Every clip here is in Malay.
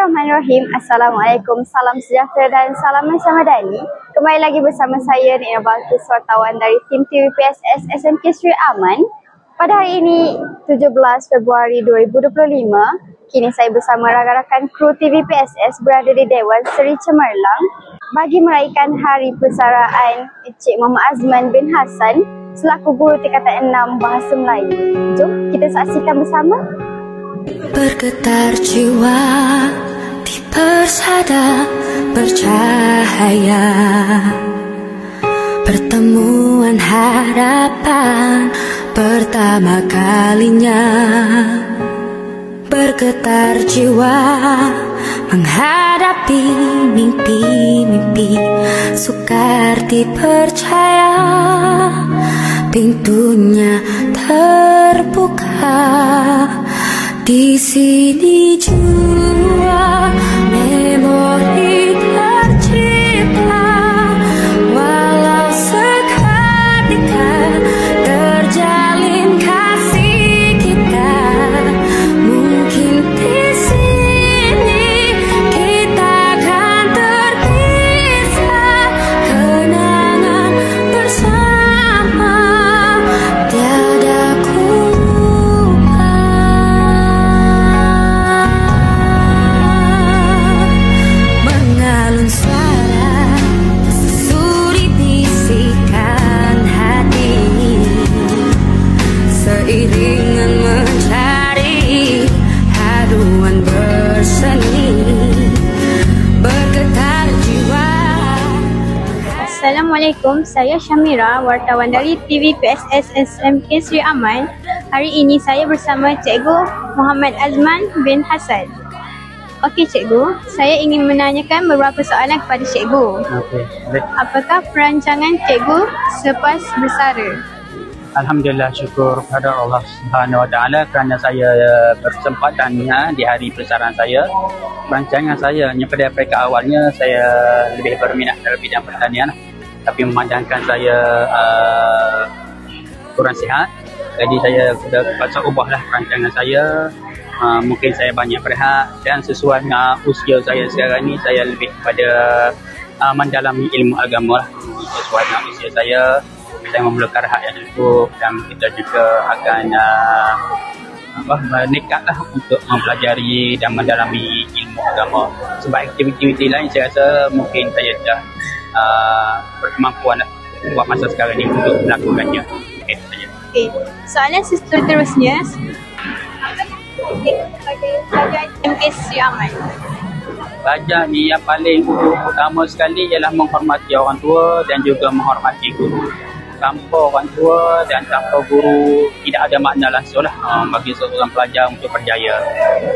Bismillahirrahmanirrahim. Assalamualaikum, salam sejahtera dan salam Samadani. Kembali lagi bersama saya Nina Balkis, wartawan dari tim TVPSS SMK Sri Aman. Pada hari ini 17 Februari 2025, kini saya bersama rakan-rakan kru TVPSS berada di Dewan Seri Cemerlang bagi meraihkan Hari Persaraan Encik Muhammad Azman bin Hassan selaku guru tingkatan 6 Bahasa Melayu. Jom kita saksikan bersama. Bergetar jiwa di persada bercahaya, pertemuan harapan pertama kalinya. Bergetar jiwa menghadapi mimpi-mimpi, sukar dipercaya pintunya terbuka. Di sini jua memori tercipta, walau seketika terjalin kasih kita. Mungkin di sini kita akan terpisah, kenangan bersama tiada ku. Seiringan mencari haruan berseni, bergetar jiwa. Assalamualaikum, saya Syamira, wartawan dari TVPSS SMK Sri Aman. Hari ini saya bersama Cikgu Muhammad Azman bin Hassan. Okey Cikgu, saya ingin menanyakan beberapa soalan kepada Cikgu. Okey. Apakah perancangan Cikgu selepas bersara? Alhamdulillah, syukur kepada Allah Subhanahu Wa Taala kerana saya berkesempatan di hari persaraan saya. Rancangan saya pada awalnya saya lebih berminat dalam bidang pertanian, tapi memandangkan saya kurang sihat, jadi saya sudah terpaksa ubahlah rancangan saya. Mungkin saya banyak berehat dan sesuai dengan usia saya sekarang ni, saya lebih kepada mendalami ilmu agama lah. Sesuai dengan usia saya memerlukan rehat yang cukup, dan kita juga akan menekatlah untuk mempelajari dan mendalami ilmu agama. Sebab aktiviti lain saya rasa mungkin saya dah berkemampuan lah buat masa sekarang ni untuk melakukannya. Okey, soalan seterusnya. Pelajar SMK Sri Aman. Pelajar ni yang paling utama sekali ialah menghormati orang tua dan juga menghormati guru. Tanpa orang tua dan tanpa guru tidak ada makna langsung lah bagi seorang pelajar untuk berjaya.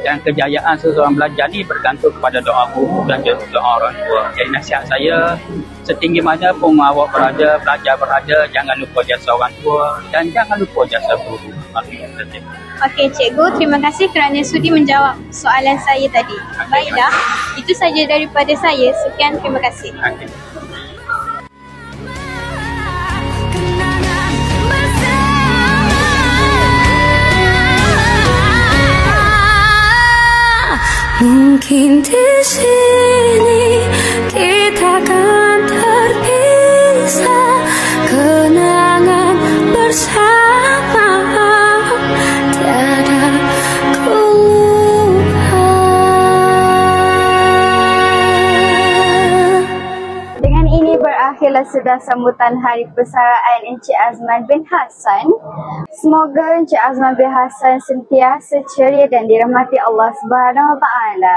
Dan kejayaan seseorang pelajar ni bergantung kepada doa guru dan juga doa orang tua. Jadi nasihat saya, setinggi mana pun awak belajar berada, jangan lupa jasa orang tua dan jangan lupa jasa guru. Okey Cikgu, terima kasih kerana sudi menjawab soalan saya tadi. Baiklah, itu saja daripada saya. Sekian, terima kasih. Okay. Mungkin di sini kita akan terpisah, kenangan bersama tiada ku lupa. Dengan ini berakhirlah sudah sambutan Hari Persaraan Encik Azman bin Hassan. Semoga Encik Azman bin Hassan sentiasa ceria dan dirahmati Allah Subhanahu Wa Taala.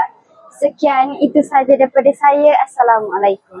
Sekian, itu sahaja daripada saya. Assalamualaikum.